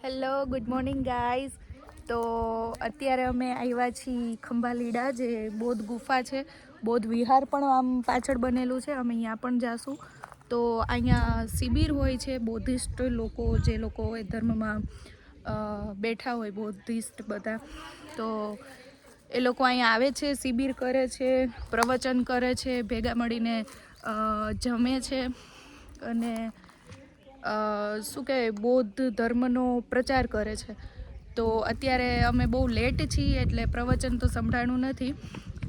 Hello good morning guys. તો અત્યારે અમે આવ્યા છીએ ખંભાલીડા, જે બૌદ્ધ ગુફા છે. બૌદ્ધ વિહાર પણ આમ પાછળ બનેલું છે. અમે અહીંયા પણ જાશું. તો અહીંયા શિબિર હોય છે બૌદ્ધિસ્ટ લોકો, જે લોકો એ ધર્મમાં બેઠા હોય, બૌદ્ધિસ્ટ બધા. તો એ લોકો અહીંયા આવે છે, શિબિર કરે છે, પ્રવચન કરે છે, ભેગા મળીને જમે છે અને શું કહેવાય, બૌદ્ધ ધર્મનો પ્રચાર કરે છે. તો અત્યારે અમે બહુ લેટ છીએ એટલે પ્રવચન તો સંભળાણું નથી.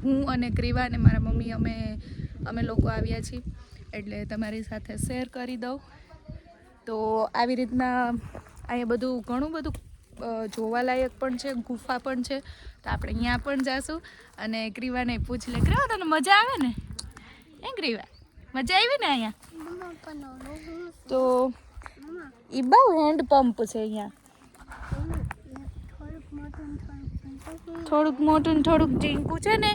હું અને ક્રિવા અને મારા મમ્મી અમે લોકો આવ્યા છીએ એટલે તમારી સાથે શેર કરી દઉં. તો આવી રીતના અહીંયા બધું ઘણું બધું જોવાલાયક પણ છે, ગુફા પણ છે. તો આપણે અહીંયા પણ જાશું અને ક્રિવાને પૂછ લે. ક્રિવા, તને મજા આવે ને? એ ક્રિવા, મજા આવી ને અહીંયા? તો ઈ બહુ હેન્ડ પંપ છે અહીંયા. થોડુંક મોટું ને થોડુંક ઝીંકું છે ને,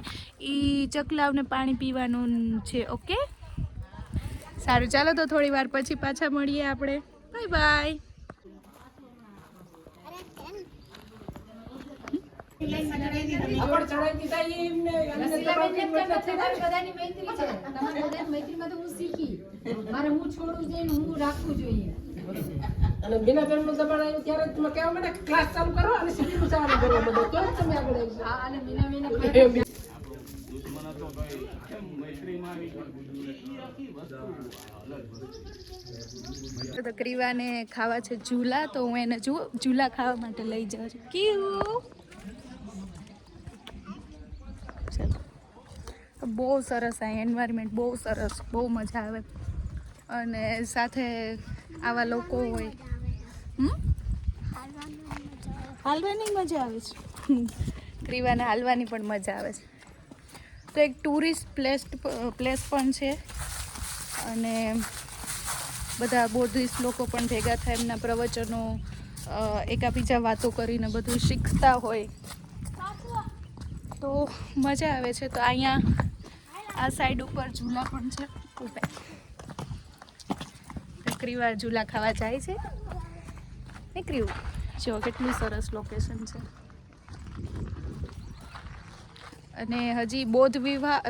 ઈ ચકલાવને પાણી પીવાનું છે. ઓકે, સારું, ચાલો તો થોડી વાર પછી પાછા મળીએ આપણે. Bye bye. અને બિના પેનનું દબાણ આવ્યું ત્યારે તમે કહેવા મને ક્લાસ ચાલુ કરો અને સીધું ચાલુ કરવા માંડો તો જ તમે આગળ આવી. હા, અને તો ક્રિવાને ખાવા છે ઝૂલા, તો હું એને ઝૂલા ખાવા માટે લઈ જાઉં છું. કેવું બહુ સરસ, આ એન્વાયરમેન્ટ બહુ સરસ, બહુ મજા આવે. અને સાથે આવા લોકો હોય. હાલવાની મજા આવે છે. ક્રિવાને હાલવાની પણ મજા આવે છે. તો એક ટુરિસ્ટ પ્લેસ પણ છે અને બધા બૌદ્ધિસ્ટ લોકો પણ ભેગા થાય, એમના પ્રવચનો, એકાબીજા વાતો કરીને બધું શીખતા હોય, તો મજા આવે છે. તો અહીંયા આ સાઈડ ઉપર ઝૂલા પણ છે. ક્રિવા ઝૂલા ખાવા જાય છે ને. ક્રિવા જો કેટલું સરસ લોકેશન છે. અને હજી બૌદ્ધ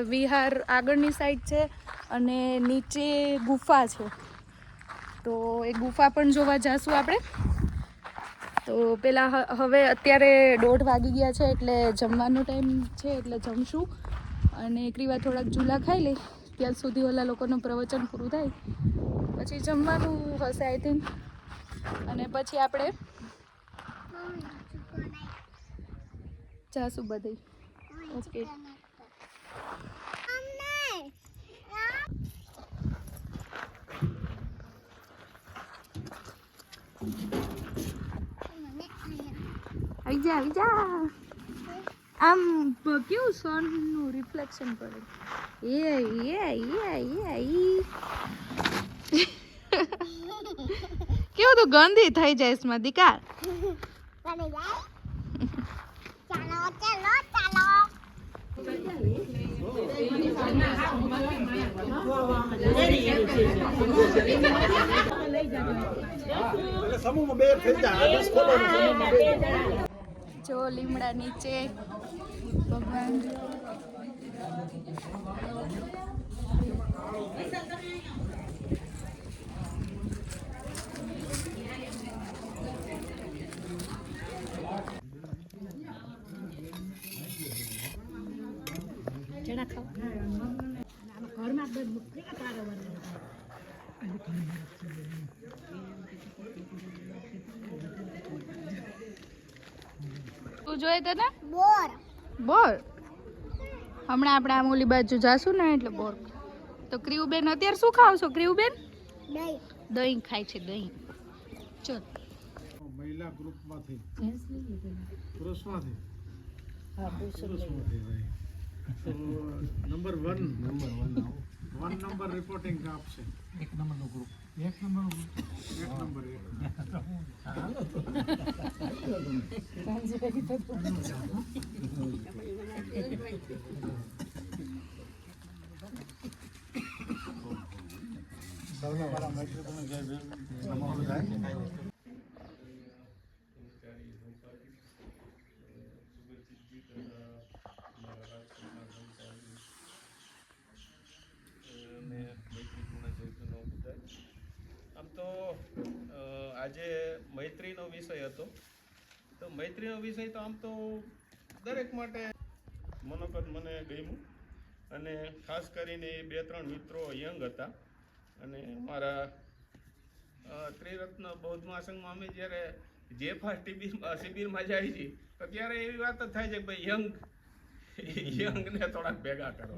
વિહાર આગળની સાઈડ છે અને નીચે ગુફા છે. તો એ ગુફા પણ જોવા જાશું આપણે. તો પેલા હવે અત્યારે 1:30 વાગી ગયા છે એટલે જમવાનો ટાઈમ છે, એટલે જમશું. અને ક્રિવા થોડાક ઝૂલા ખાઈ લે ત્યાં સુધી ઓલા લોકોનું પ્રવચન પૂરું થાય, પછી જમવાનું હશે આઈ થિંક. અને પછી આપણે જાશું બધે. ઓકે, આવી જા. આમ કેવું સનનું રિફ્લેક્શન પડે. કેવું તો ગંદી થઈ જાય એમાં દીકા. જો લીમડા નીચે ભગવાન. તું જોઈએ તને બોર. હમણાં આપણે આમ ઓલી બાજુ જાશું ને એટલે બોર. તો ક્રિવબેન અત્યારે શું ખાવ છો? ક્રિવબેન દહીં ખાય છે. દહીં. ચલ, મહિલા ગ્રુપમાંથી પુરુષમાંથી તો નંબર 1 નંબર રિપોર્ટિંગ આપશે. એક નંબરનો ગ્રુપ. મૈત્રીનો વિષય હતો. તો મૈત્રીનો વિષય તો આમ તો દરેક માટે મનોગત મને ગમ્યું, અને ખાસ કરીને એ 2-3 મિત્રો યંગ હતા, અને મારા ત્રિરત્ન બૌદ્ધ મહાસંઘમાં અમે જ્યારે જેફા શિબિરમાં જાય છે તો ત્યારે એવી વાત જ થાય છે કે ભાઈ યંગને થોડાક ભેગા કરો.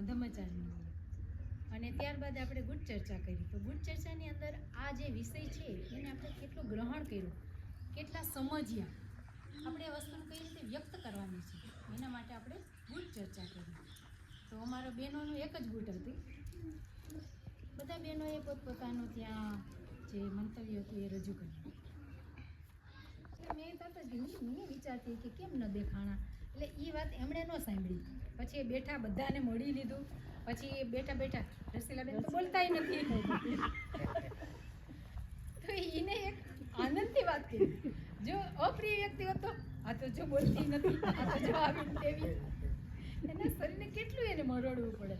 ધર્માચાર્ય અને ત્યારબાદ આપણે ગુડ ચર્ચા કરી. તો ગુડ ચર્ચાની અંદર આ જે વિષય છે એને આપણે કેટલું ગ્રહણ કર્યું, કેટલા સમજ્યા, આપણે એ વસ્તુને કઈ રીતે વ્યક્ત કરવાની છે એના માટે આપણે ગુડ ચર્ચા કરી. તો અમારા બહેનોનું એક જ ગુટ હતી. બધા બહેનોએ પોતપોતાનું ત્યાં જે મંતવ્ય હતું એ રજૂ કર્યું. મેં વિચારતી કે કેમ ન દેખાણા, એટલે એ વાત એમણે ન સાંભળી. પછી એ બેઠા, બધાને મળી લીધું. પછી એ બેઠા રસીલાબેન તો બોલતાય નથી. તો એને એક આનંદથી વાત કરી. જો અપ્રિય વ્યક્તિ હોત તો આ તો જો બોલતી નથી, આ તો જો આવી તેવી, એના શરીરને કેટલું એને મરડવું પડે.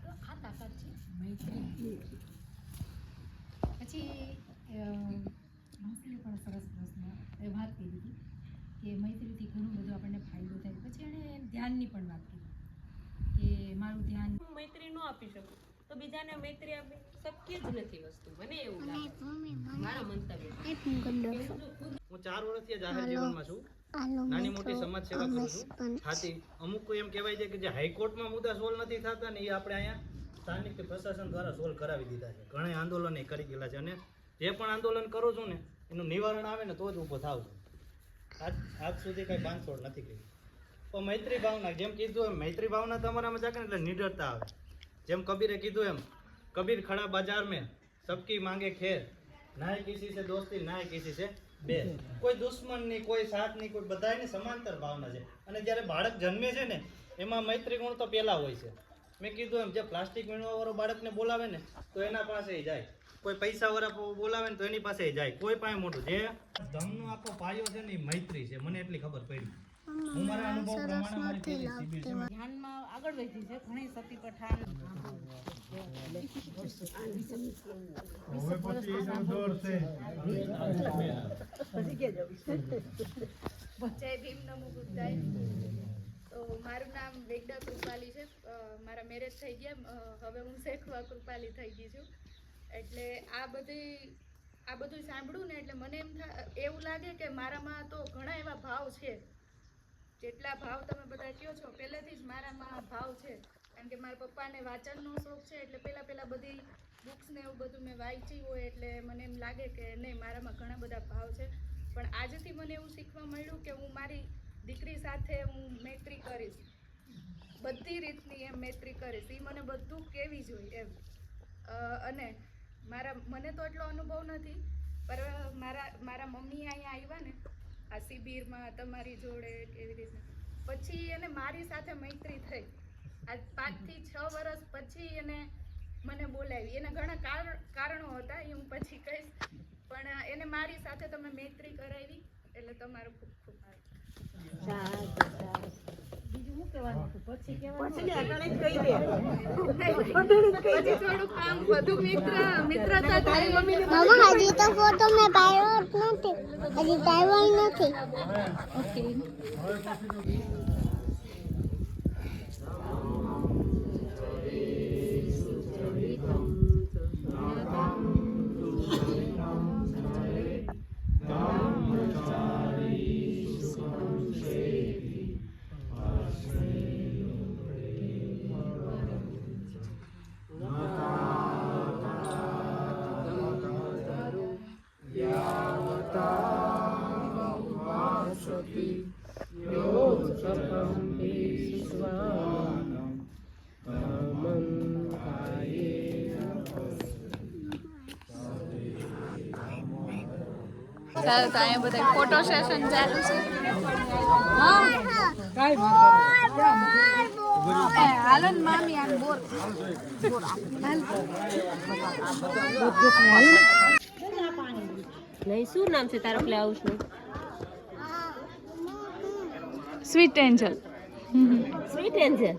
તો આ તાકાત છે મૈત્રી. પછી માસીએ પણ સરસ પ્રશ્ન વાત કરી હતી કે મૈત્રીથી ઘણું બધું આપણને ફાયદો થાય. પછી એણે ધ્યાનની પણ વાત કરી કે મારું ધ્યાન હું મૈત્રી ન આપી શકું તો બીજાને મૈત્રી આપી શક્ય જ નથી વસ્તુ, મને એવું લાગે. મારા મંતવ્ય. હું 4 વર્ષથી જાહેર જીવનમાં છું, નાની મોટી સમાજ સેવા કરું છું. હાથી અમુક એમ કહેવાય છે કે જે હાઈકોર્ટમાં મુદ્દા સોલ્વ નથી થતા ને એ આપણે અહીંયા સ્થાનિક પ્રશાસન દ્વારા સોલ્વ કરાવી દીધા છે. ઘણા આંદોલન કરી ગયેલા છે, અને જે પણ આંદોલન કરું છું ને એનું નિવારણ આવે ને તો જ ઊભો થાવ છું. આજ સુધી કંઈ બાંધછોડ નથી કરી. પણ મૈત્રી ભાવના, જેમ કીધું એમ મૈત્રી ભાવના તમારામાં જાગે ને એટલે નિડરતા આવે. જેમ કબીરે કીધું એમ, કબીર ખડા બાજાર में सबकी मांगे खेर, ना किसी से दोस्ती ना किसी से બેર. કોઈ દુશ્મન નહીં, કોઈ સાથ નહીં, કોઈ બધાની સમાંતર ભાવના છે. અને જ્યારે બાળક જન્મે છે ને એમાં મૈત્રી ગુણ તો પહેલા હોય છે. મેં કીધું એમ, જે પ્લાસ્ટિક વીણવાવાળો બાળકને બોલાવે ને તો એના પાસે જાય, કોઈ પૈસાવાળા બોલાવે ને તો એની પાસે જાય, કોઈ પાસે મોટું. જે ધમનો આખો પાયો છે ને એ મૈત્રી છે, મને એટલી ખબર પડી. હું મારા અનુભવ પ્રમાણે મારી પહેલી શિબિર છે. ધ્યાનમાં આગળ વધી છે ઘણી સતી પઠાણ. હવે પછી એનો દોર છે. જય ભીમ, નમો બુદ્ધાય. તો મારું નામ વેગડા કૃપાલી છે. મારા મેરેજ થઈ ગયા, હવે હું શેખવા કૃપાલી થઈ ગઈ છું. એટલે આ બધું સાંભળું ને એટલે મને એવું લાગે કે મારામાં તો ઘણા એવા ભાવ છે. જેટલા ભાવ તમે બધા કહો છો પહેલેથી જ મારામાં ભાવ છે. કારણ કે મારા પપ્પાને વાંચનનો શોખ છે, એટલે પહેલાં બધી બુક્સ ને એવું બધું મેં વાંચી હોય એટલે મને એમ લાગે કે નહીં, મારામાં ઘણા બધા ભાવ છે. પણ આજથી મને એવું શીખવા મળ્યું કે હું મારી દીકરી સાથે હું મૈત્રી કરીશ, બધી રીતની એમ મૈત્રી કરીશ. એ મને બધું કેવી જોઈએ એમ. અને મને તો એટલો અનુભવ નથી, પણ મારા મમ્મી અહીંયા આવ્યા ને આ શિબિરમાં તમારી જોડે એવી રીતના, પછી એને મારી સાથે મૈત્રી થઈ. આ 5 થી 6 વર્ષ પછી એને મને બોલાવી. એના ઘણા કારણો હતા, એ હું પછી કહીશ. પણ એને મારી સાથે તમે મૈત્રી કરાવી એટલે તમારો ખૂબ ખૂબ આભાર. બીજું શું કહેવાનું હતું? પછી કહેવાનું પછી થોડું કામ વધુ મિત્રતા થાય. મામા હજી તો ફોટો મેં પાડ્યો જ નથી, હજી પાડ્યો નથી. ઓકે. ચાલો, તો અહીંયા બધા ફોટો સેશન ચાલુ છે. હાલો ને મામી, આને બોર નહીં, શું નામ છે તારું પ્લે હાઉસનું? Sweet angel. Sweet angel.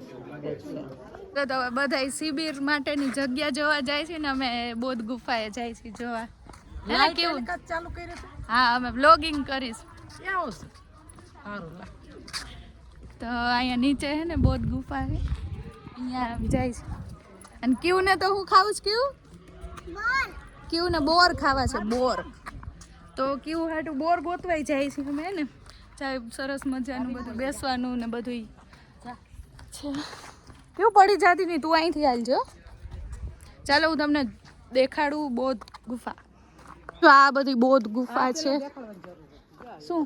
તો બધા શિબિર માટેની જગ્યા જોવા જાય છે ને અમે બૌદ્ધ ગુફાએ જાય છે જોવા. હે કેવું ચાલુ કર્યું છે હા અમે વ્લોગિંગ કરીશ કેવું છે સારું લા તો અહીંયા નીચે હે ને બહુ ગુફા છે અહીંયા જાય છે અને કેવું ને તો હું ખાવું છું કેવું ને બોર ખાવા છે બોર તો કેવું હાટું બોર ગોતવાઈ જાય છે અમે ને ચાય સરસ મજાનું બધું બેસવાનું ને બધું છે કેવું પડી જતી નહીં તું અહીંથી હાલજો ચાલો હું તમને દેખાડું બોધ ગુફા તો આ બધી બોધ ગુફા છે શું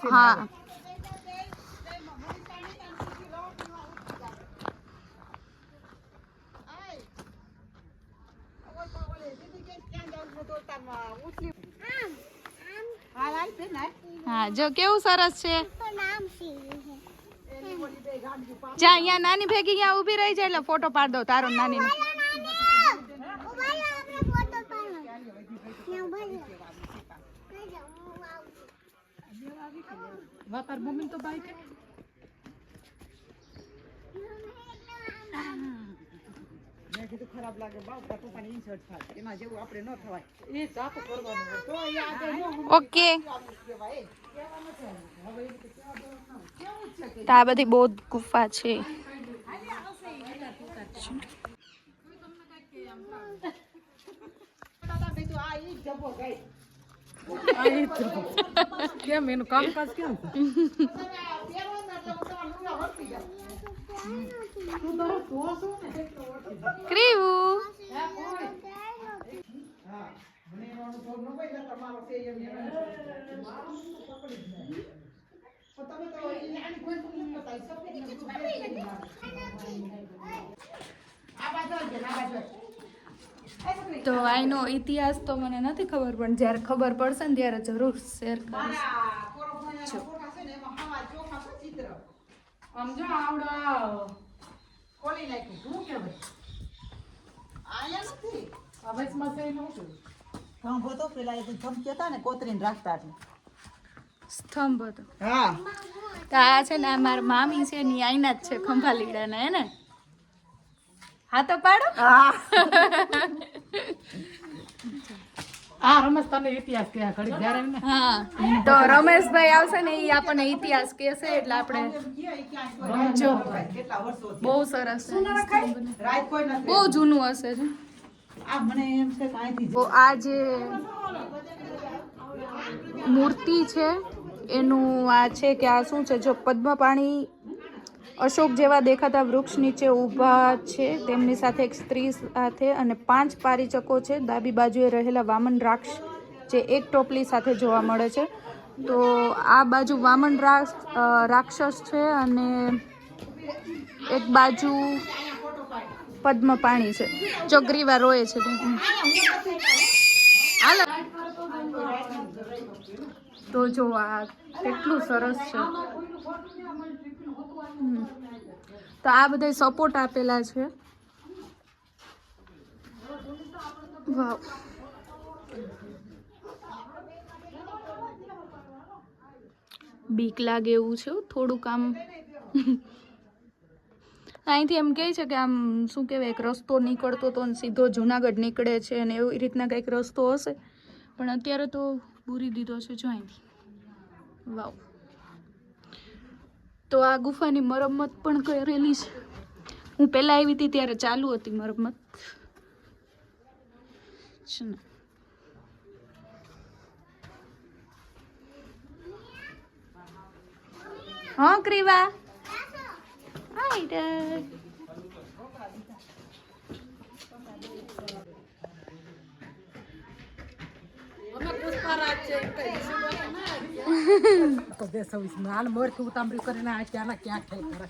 હા હા જો કેવું સરસ છે નામ સી જા અહીંયા નાની ભેગી અહીંયા ઊભી રહી જાય એટલે ફોટો પાડ દો તારો નાની વાતાર મમ્મી તો બાઈક મેં કીધું ખરાબ લાગે બાપ પપ્પાની ઇન્સર્ટ થાય એના જેવું આપણે ન થવાય એ જાતો કરવાનું હોય તો એ આગળ ઓકે તો આ બધી બૌદ્ધ ગુફા છે કેમ એનું કામકાજ કેમ ક્રીવુ તો આનો ઇતિહાસ તો મને નથી ખબર પણ જ્યારે ખબર પડશે ને ત્યારે જરૂર શેર કરીશ સમજો આવડા ખોલી નાખ્યું શું કહેવાય આયા નથી અવેશમાં છે એનું શું થંભ હતો પેલા એ થંભ કહેતા ને કોતરીને રાખતા એટલે સ્તંભ હતો હા તો આ છે ને આ મારા મામી છે ને આઈના જ છે ખંભાલીડાના હે ને હા તો પાડો હા રમેશ તને ઇતિહાસ કે ઘડી જ્યારે ને હા તો રમેશભાઈ આવશે ને એ આપણને ઇતિહાસ કહેશે એટલે આપણે જો કેટલા વર્ષો બહુ સરસ છે રાત કોઈ નથી બહુ જૂનું હશે છે આ મને એમ છે કે અહીંથી તો આ જે મૂર્તિ છે એનું આ છે કે આ શું છે જો પદ્મપાણી અશોક જેવા દેખાતા વૃક્ષ નીચે ઊભા છે તેમની સાથે એક સ્ત્રી સાથે અને 5 પારીચકો છે ડાબી બાજુએ રહેલા વામન રાક્ષસ જે એક ટોપલી સાથે જોવા મળે છે તો આ બાજુ વામન રાક્ષસ છે અને એક બાજુ પદ્મપાણી છે ચોગરીવા રોય છે હાલો તો જો આ કેટલું સરસ છે તો આ બધા સપોર્ટ આપેલા છે વાવ બીક લાગે એવું છે થોડુંક આમ અહીંથી એમ કહે છે કે આમ શું કહેવાય એક રસ્તો નીકળતો તો સીધો જુનાગઢ નીકળે છે અને એવી રીતના કંઈક રસ્તો હશે પણ અત્યારે તો પૂરી દીધો છે જો અહીંથી વાવ તો આ ગુફાની મરમ્મત પણ કરેલી છે હું પહેલાં આવી હતી ત્યારે ચાલુ હતી મરમ્મત છે ને હા ક્રીવા તો 220 હાલ મોરથી ઉતામરી કરીને આ ક્યાં ક્યાં થઈ કરે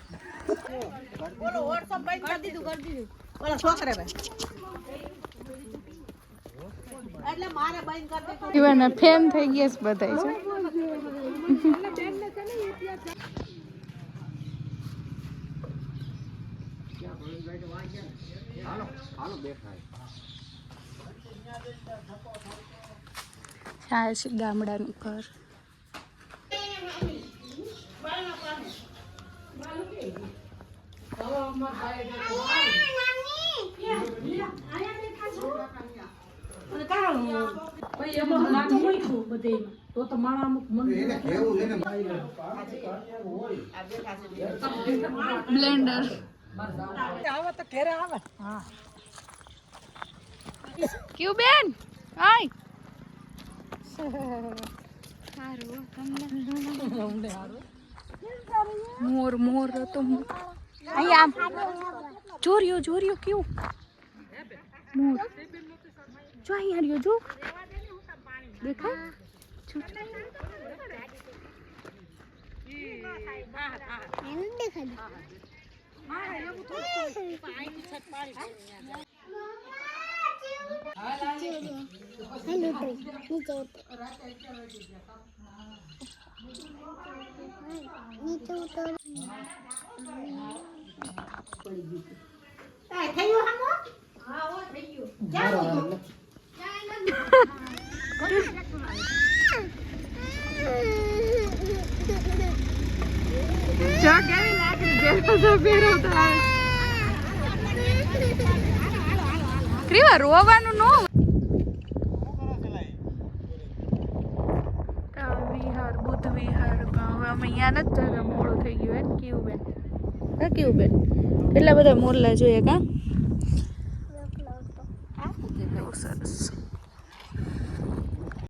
બોલો WhatsApp બંધ કરી દીધું બોલો છોકરે ભાઈ એટલે મારે બંધ કરી દીધું જીવાના ફેન થઈ ગયા છે બધાય છે આ છે ગામડાનું ઘર પછી એમાં લાડુ મૂક્યું બધેયમાં. તો માણા અમુક મન બ્લેન્ડર આવે તો ઘેરે આવે. હા ક્યુ બેન હાય સારું તમને મોર મોર તો અહીંયા આમ જોરિયો ક્યુ મોર જો અહીંયા રહ્યો જો દેખાય એને દેખાય નીચે ઉતર જો કેવી લાકડી જેવો તો ફેરવતા આવે ક્રીવા રોવાનું નો વિહાર બુદ્ધ વિહાર હવે અમે અહીંયા નથી જતા મોડું થઈ ગયું હે કેવું બેન કેવું બેન કેટલા બધા મોરલા જોઈએ કા બહુ સરસ